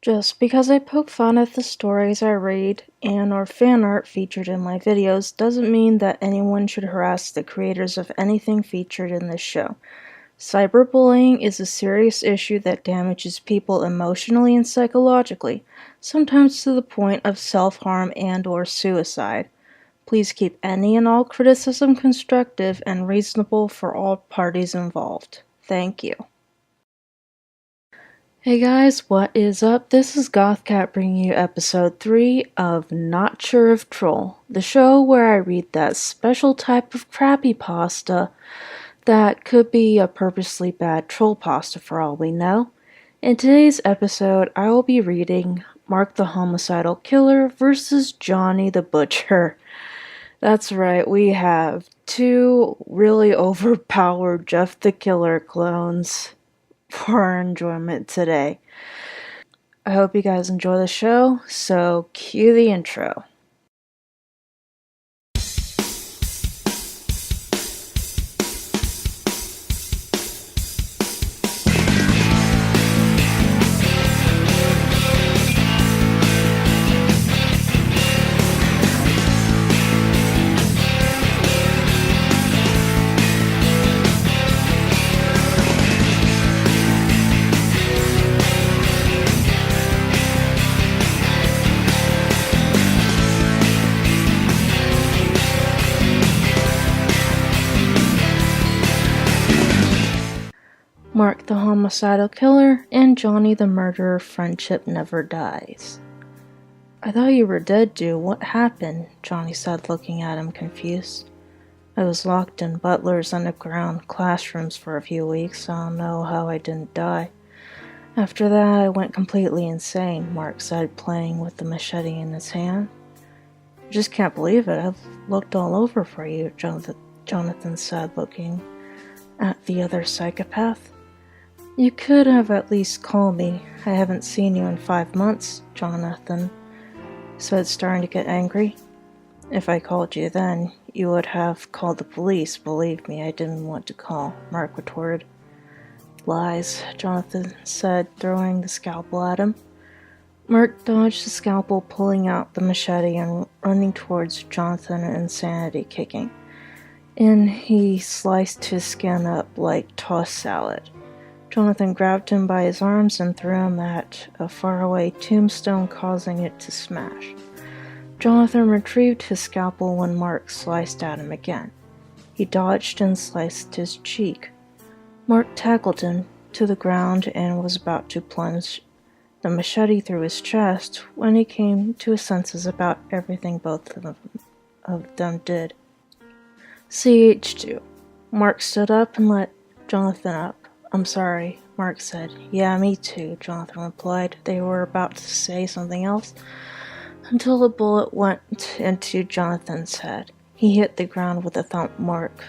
Just because I poke fun at the stories I read and or fan art featured in my videos doesn't mean that anyone should harass the creators of anything featured in this show. Cyberbullying is a serious issue that damages people emotionally and psychologically, sometimes to the point of self-harm and or suicide. Please keep any and all criticism constructive and reasonable for all parties involved. Thank you. Hey guys, what is up? This is GothCat bringing you episode 3 of Not Sure of Troll, the show where I read that special type of crappy pasta that could be a purposely bad troll pasta for all we know. In today's episode, I will be reading Mark the Homicidal Killer versus Johnny the Butcher. That's right, we have two really overpowered Jeff the Killer clones for our enjoyment today. I hope you guys enjoy the show, so cue the intro. Mark the Homicidal Killer and Johnny the Murderer friendship never dies. I thought you were dead, dude. What happened? Johnny said, looking at him confused. I was locked in Butler's underground classrooms for a few weeks. I don't know how I didn't die. After that, I went completely insane, Mark said, playing with the machete in his hand. I just can't believe it. I've looked all over for you, Jonathan said, looking at the other psychopath. You could have at least called me. I haven't seen you in 5 months, Jonathan said, starting to get angry. If I called you then, you would have called the police. Believe me, I didn't want to call, Mark retorted. Lies, Jonathan said, throwing the scalpel at him. Mark dodged the scalpel, pulling out the machete and running towards Jonathan, insanity kicking. And he sliced his skin up like tossed salad. Jonathan grabbed him by his arms and threw him at a faraway tombstone, causing it to smash. Jonathan retrieved his scalpel when Mark sliced at him again. He dodged and sliced his cheek. Mark tackled him to the ground and was about to plunge the machete through his chest when he came to his senses about everything both of them did. CH2. Mark stood up and let Jonathan up. I'm sorry, Mark said. Yeah, me too, Jonathan replied. They were about to say something else until a bullet went into Jonathan's head. He hit the ground with a thump. Mark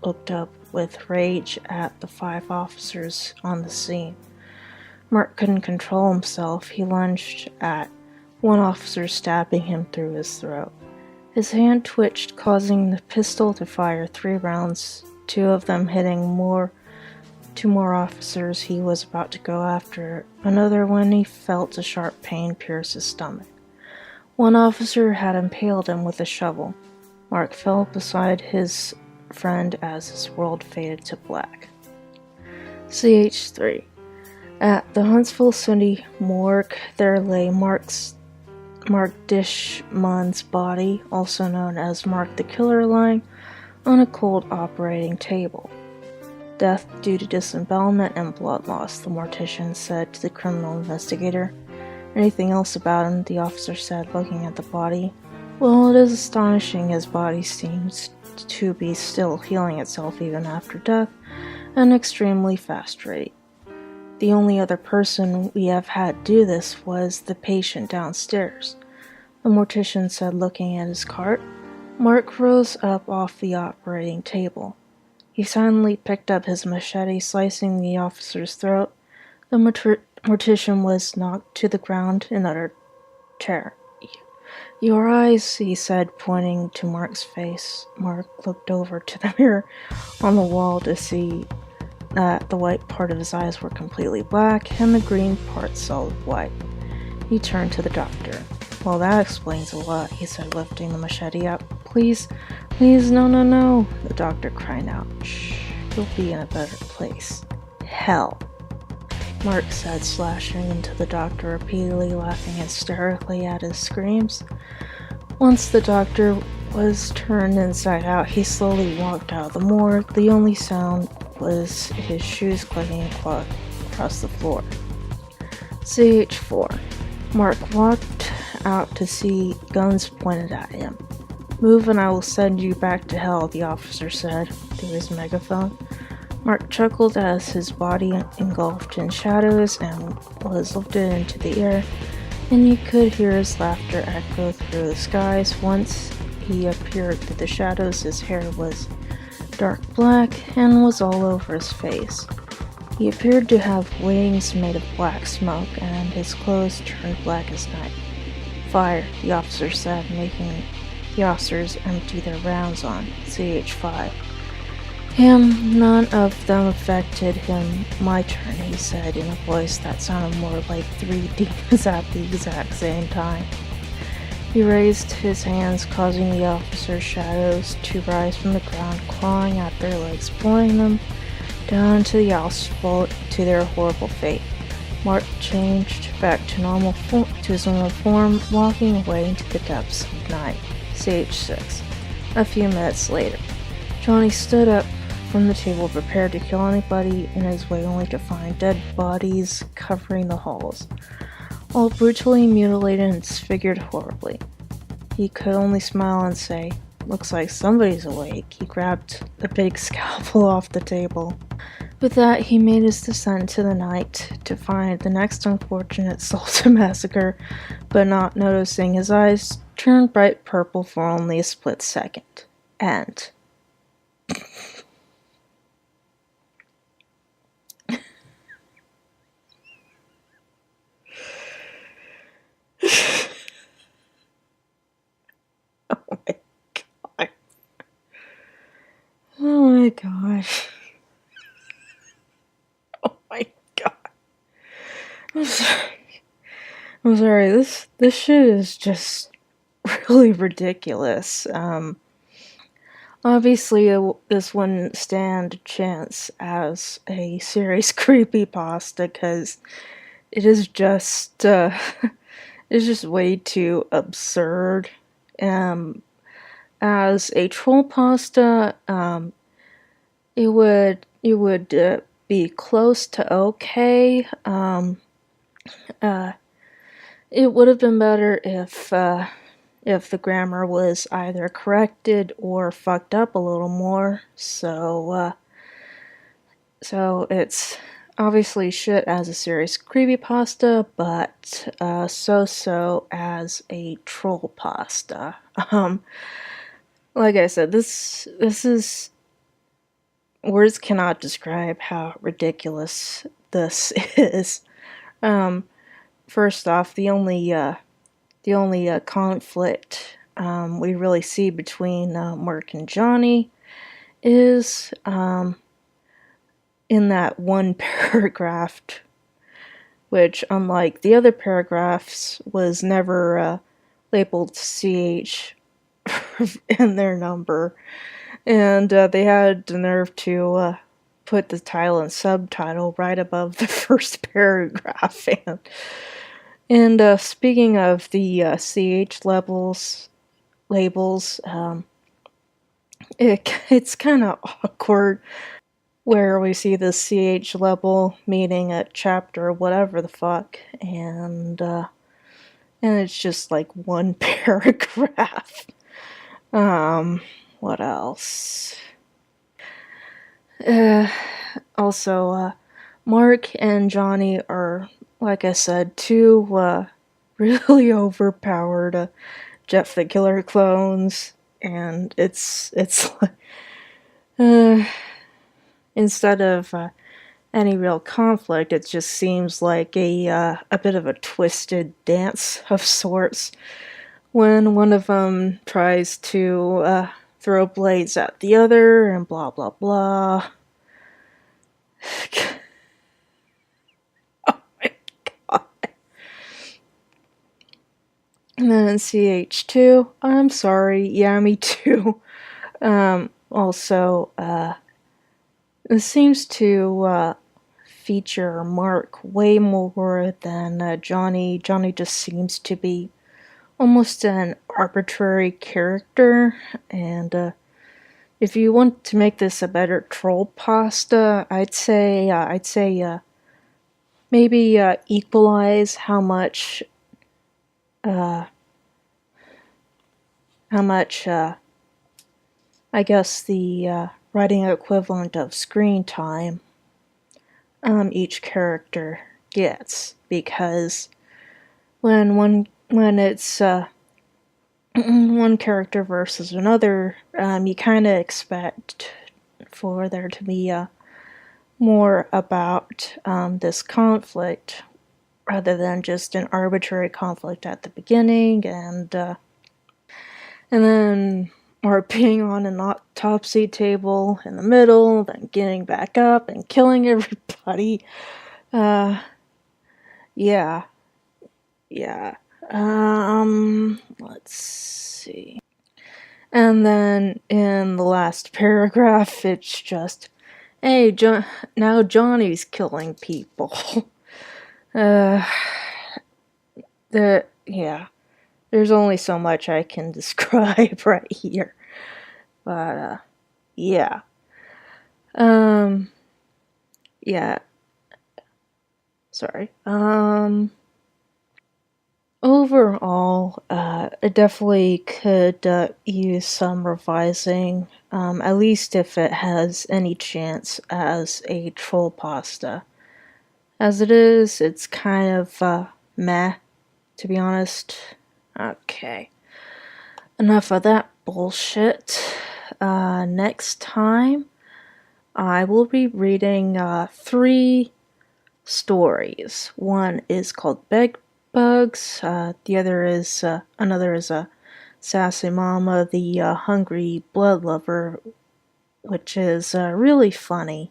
looked up with rage at the 5 officers on the scene. Mark couldn't control himself. He lunged at one officer, stabbing him through his throat. His hand twitched, causing the pistol to fire 3 rounds, 2 of them hitting 2 more officers he was about to go after, another when he felt a sharp pain pierce his stomach. One officer had impaled him with a shovel. Mark fell beside his friend as his world faded to black. CH3. At the Huntsville City morgue, there lay Mark Dishman's body, also known as Mark the Killer, lying on a cold operating table. Death due to disembowelment and blood loss, the mortician said to the criminal investigator. Anything else about him? The officer said, looking at the body. Well, it is astonishing. His body seems to be still healing itself even after death at an extremely fast rate. The only other person we have had do this was the patient downstairs, the mortician said, looking at his cart. Mark rose up off the operating table. He silently picked up his machete, slicing the officer's throat. The mortician was knocked to the ground in another chair. Your eyes, he said, pointing to Mark's face. Mark looked over to the mirror on the wall to see that the white part of his eyes were completely black and the green part solid white. He turned to the doctor. Well, that explains a lot, he said, lifting the machete up. Please, no, the doctor cried out. Shh, you'll be in a better place. Hell, Mark said, slashing into the doctor repeatedly, laughing hysterically at his screams. Once the doctor was turned inside out, he slowly walked out of the morgue. The only sound was his shoes clicking across the floor. CH4. Mark walked out to see guns pointed at him. Move and I will send you back to hell, the officer said through his megaphone. Mark chuckled as his body engulfed in shadows and was lifted into the air, and you could hear his laughter echo through the skies. Once he appeared through the shadows, his hair was dark black and was all over his face. He appeared to have wings made of black smoke, and his clothes turned black as night. Fire, the officer said, making the officers empty their rounds on CH5. None of them affected him. My turn, he said in a voice that sounded more like 3 demons at the exact same time. He raised his hands, causing the officers' shadows to rise from the ground, clawing at their legs, pulling them down into the asphalt to their horrible fate. Mark changed back to his normal form, walking away into the depths of night. CH6. A few minutes later, Johnny stood up from the table, prepared to kill anybody in his way, only to find dead bodies covering the halls, all brutally mutilated and disfigured horribly. He could only smile and say, "Looks like somebody's awake." He grabbed the big scalpel off the table. With that, he made his descent to the night to find the next unfortunate soul to massacre, but not noticing, his eyes turned bright purple for only a split second. And oh my gosh. Oh my god. I'm sorry. This shit is just really ridiculous. Obviously, this wouldn't stand a chance as a serious creepypasta because it is just it's just way too absurd. As a troll pasta, it would be close to okay. It would have been better if the grammar was either corrected or fucked up a little more. So it's obviously shit as a serious creepypasta, but so as a troll pasta. Like I said, this is, words cannot describe how ridiculous this is. First off, the only conflict we really see between Mark and Johnny is in that one paragraph, which, unlike the other paragraphs, was never labeled CH in their number. And they had the nerve to put the title and subtitle right above the first paragraph. And speaking of the CH labels, it's kind of awkward where we see the CH label meaning a chapter, whatever the fuck, and it's just like one paragraph. What else? Also, Mark and Johnny are, like I said, two really overpowered Jeff the Killer clones, and it's like, instead of any real conflict, it just seems like a bit of a twisted dance of sorts when one of them tries to throw blades at the other and blah blah blah. Oh my god. And then CH2, I'm sorry, yeah, me too. Also, it seems to feature Mark way more than Johnny. Johnny just seems to be almost an arbitrary character, and if you want to make this a better troll pasta, I'd say maybe equalize uh, how much I guess the writing equivalent of screen time each character gets, because when it's one character versus another, you kind of expect for there to be more about this conflict rather than just an arbitrary conflict at the beginning and then or being on an autopsy table in the middle, then getting back up and killing everybody. Uh, yeah, yeah. Let's see. And then in the last paragraph, it's just, hey, now Johnny's killing people. uh, yeah. There's only so much I can describe right here. But, yeah. Um, yeah. Sorry. Overall, it definitely could use some revising, at least if it has any chance as a troll pasta. As it is, it's kind of meh, to be honest. Okay. Enough of that bullshit. Next time, I will be reading 3 stories. One is called Bed Bugs. The other is another is a Sassy Mama, the Hungry Blood Lover, which is really funny.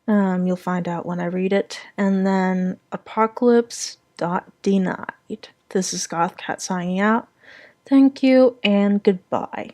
You'll find out when I read it. And then Apocalypse Denied. This is Gothcat signing out. Thank you and goodbye.